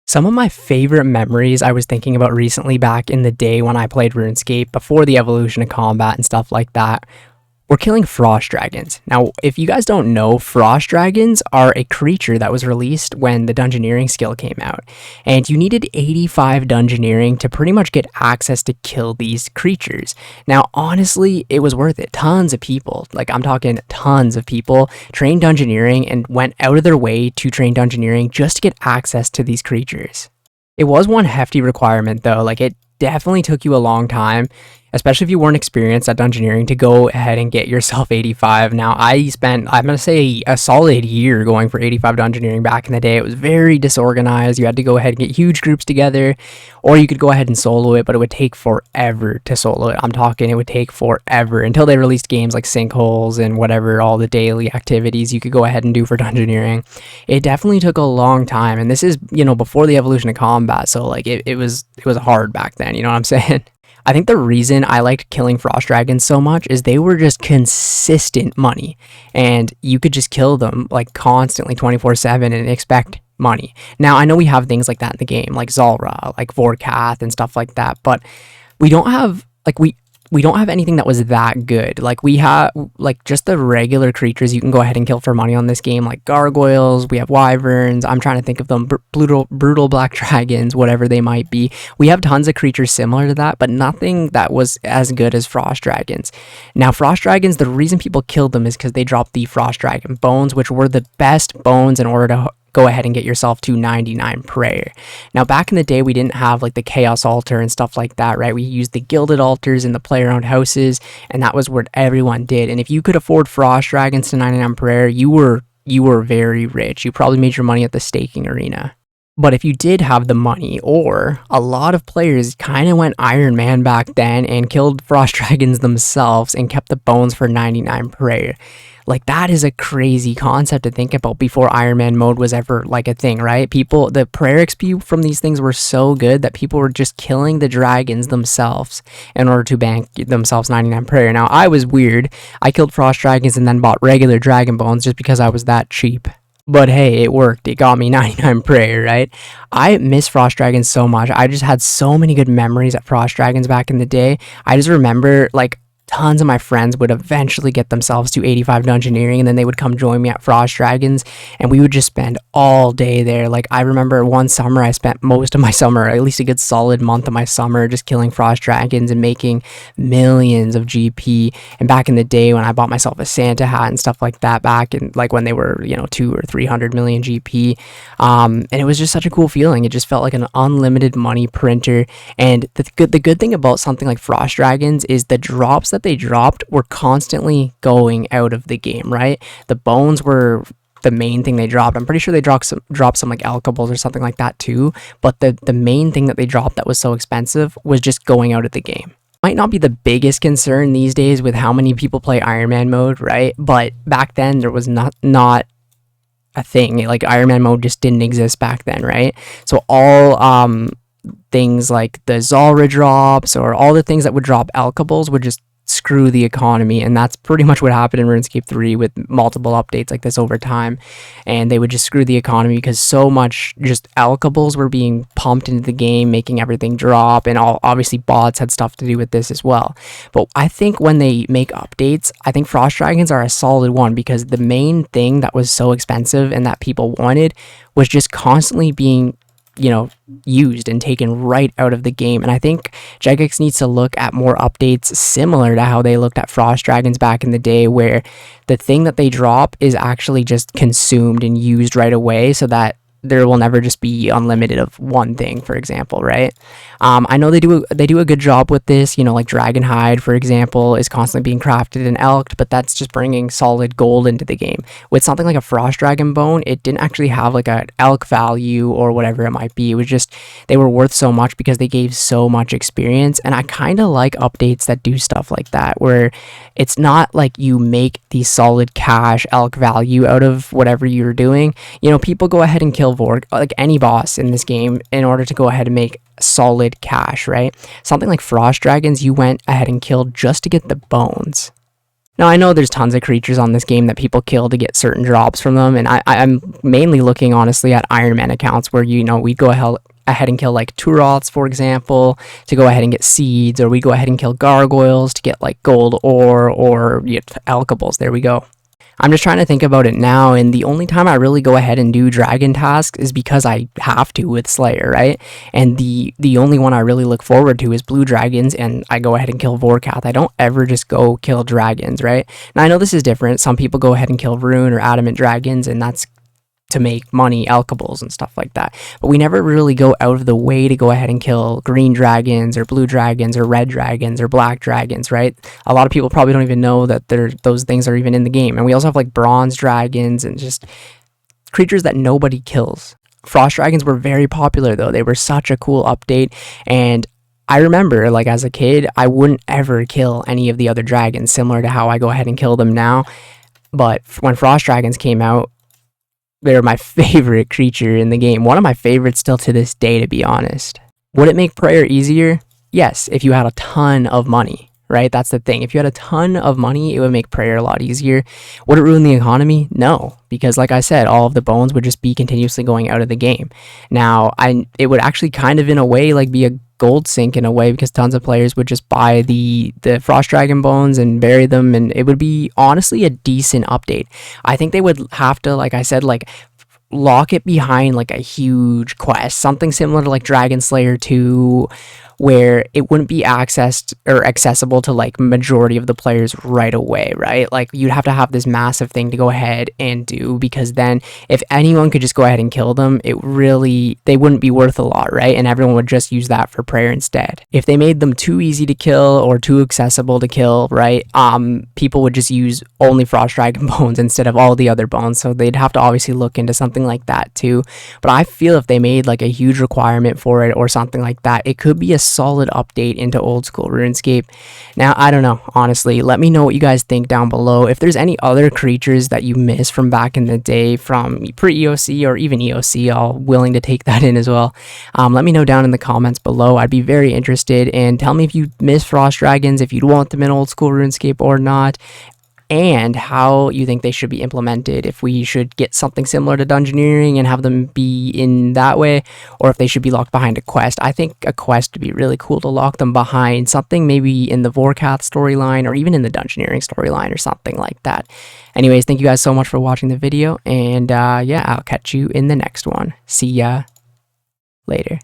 Some of my favorite memories I was thinking about recently back in the day when I played RuneScape before the evolution of combat and stuff like that were killing frost dragons. Now, if you guys don't know, frost dragons are a creature that was released when the dungeoneering skill came out. And you needed 85 dungeoneering to pretty much get access to kill these creatures. Now, honestly, it was worth it. Tons of people, like I'm talking tons of people, trained dungeoneering and went out of their way to train dungeoneering just to get access to these creatures. It was one hefty requirement though, like it definitely took you a long time, especially if you weren't experienced at dungeoneering, to go ahead and get yourself 85. Now, I spent, I'm going to say, a solid year going for 85 dungeoneering back in the day. It was very disorganized. You had to go ahead and get huge groups together, or you could go ahead and solo it, but it would take forever to solo it. I'm talking, it would take forever until they released games like Sinkholes and whatever, all the daily activities you could go ahead and do for dungeoneering. It definitely took a long time, and this is, before the evolution of combat, so like it was hard back then, you know what I'm saying? I think the reason I liked killing frost dragons so much is they were just consistent money, and you could just kill them like constantly 24/7 and expect money. Now, I know we have things like that in the game, like Zulrah, like Vorkath and stuff like that, but we don't have we don't have anything that was that good. Like we have like just the regular creatures you can go ahead and kill for money on this game, like gargoyles, we have wyverns, I'm trying to think of them, brutal black dragons, whatever they might be. We have tons of creatures similar to that, but nothing that was as good as frost dragons. Now, frost dragons, the reason people killed them is because they dropped the frost dragon bones, which were the best bones in order to go ahead and get yourself to 99 prayer. Now, back in the day, we didn't have like the chaos altar and stuff like that, right? We used the gilded altars in the player-owned houses, and that was what everyone did. And if you could afford frost dragons to 99 prayer, you were very rich. You probably made your money at the staking arena. But if you did have the money, or a lot of players kind of went Iron Man back then and killed frost dragons themselves and kept the bones for 99 prayer. Like, that is a crazy concept to think about before Iron Man mode was ever like a thing, right? The prayer XP from these things were so good that people were just killing the dragons themselves in order to bank themselves 99 prayer. Now, I was weird. I killed frost dragons and then bought regular dragon bones just because I was that cheap. But hey, it worked. It got me 99 prayer, right? I miss frost dragons so much. I just had so many good memories at frost dragons back in the day. I just remember, like, tons of my friends would eventually get themselves to 85 dungeoneering, and then they would come join me at frost dragons, and we would just spend all day there. Like, I remember one summer I spent most of my summer, at least a good solid month of my summer, just killing frost dragons and making millions of GP. And back in the day when I bought myself a Santa hat and stuff like that, back in like when they were 2 or 300 million GP, and it was just such a cool feeling. It just felt like an unlimited money printer. And the good thing about something like frost dragons is the drops that they dropped were constantly going out of the game, right? The bones were the main thing they dropped. I'm pretty sure they dropped some like alkables or something like that too, but the main thing that they dropped that was so expensive was just going out of the game. Might not be the biggest concern these days with how many people play Iron Man mode, right? But back then there was not a thing. Like, Iron Man mode just didn't exist back then, right? So all things like the Zulrah drops or all the things that would drop alkables would just screw the economy, and that's pretty much what happened in RuneScape 3 with multiple updates like this over time. And they would just screw the economy because so much just alkables were being pumped into the game, making everything drop, and obviously bots had stuff to do with this as well. But I think when they make updates, I think frost dragons are a solid one, because the main thing that was so expensive and that people wanted was just constantly being used and taken right out of the game. And I think Jagex needs to look at more updates similar to how they looked at frost dragons back in the day, where the thing that they drop is actually just consumed and used right away, so that there will never just be unlimited of one thing, for example, right? I know they do a good job with this, like Dragon Hide, for example, is constantly being crafted and elked, but that's just bringing solid gold into the game. With something like a Frost Dragon Bone, it didn't actually have like an elk value or whatever it might be. It was just, they were worth so much because they gave so much experience, and I kind of like updates that do stuff like that, where it's not like you make the solid cash elk value out of whatever you're doing. People go ahead and kill like any boss in this game in order to go ahead and make solid cash, right? Something like frost dragons, you went ahead and killed just to get the bones. Now, I know there's tons of creatures on this game that people kill to get certain drops from them, and I'm mainly looking, honestly, at Ironman accounts where, we'd go ahead and kill, like, Turoths, for example, to go ahead and get seeds, or we go ahead and kill gargoyles to get, like, gold ore, or alkables. There we go. I'm just trying to think about it now, and the only time I really go ahead and do dragon tasks is because I have to with Slayer, right? And the only one I really look forward to is blue dragons, and I go ahead and kill Vorkath. I don't ever just go kill dragons, right? Now, I know this is different. Some people go ahead and kill rune or adamant dragons, and that's to make money, alkables and stuff like that. But we never really go out of the way to go ahead and kill green dragons or blue dragons or red dragons or black dragons, right? A lot of people probably don't even know that those things are even in the game. And we also have like bronze dragons and just creatures that nobody kills. Frost dragons were very popular though. They were such a cool update, and I remember, like, as a kid, I wouldn't ever kill any of the other dragons, similar to how I go ahead and kill them now. But when Frost dragons came out, they're my favorite creature in the game. One of my favorites still to this day, to be honest. Would it make prayer easier? Yes, if you had a ton of money, right? That's the thing. If you had a ton of money, it would make prayer a lot easier. Would it ruin the economy? No, because like I said, all of the bones would just be continuously going out of the game. Now, it would actually kind of, in a way, like be a gold sink in a way, because tons of players would just buy the frost dragon bones and bury them, and it would be honestly a decent update. I think they would have to, like I said, like lock it behind like a huge quest, something similar to like Dragon Slayer 2, where it wouldn't be accessed or accessible to like majority of the players right away, right? Like you'd have to have this massive thing to go ahead and do, because then if anyone could just go ahead and kill them, they wouldn't be worth a lot, right? And everyone would just use that for prayer instead. If they made them too easy to kill or too accessible to kill, right? People would just use only frost dragon bones instead of all the other bones. So they'd have to obviously look into something like that too. But I feel if they made like a huge requirement for it or something like that, it could be a solid update into old school RuneScape. Now, I don't know, honestly. Let me know what you guys think down below. If there's any other creatures that you miss from back in the day, from pre-EOC or even EOC, I'm willing to take that in as well. Let me know down in the comments below. I'd be very interested, and tell me if you miss frost dragons, if you'd want them in old school RuneScape or not, and how you think they should be implemented, if we should get something similar to dungeoneering and have them be in that way, or if they should be locked behind a quest. I think a quest would be really cool to lock them behind, something maybe in the Vorkath storyline or even in the dungeoneering storyline or something like that. Anyways, thank you guys so much for watching the video, and yeah, I'll catch you in the next one. See ya later.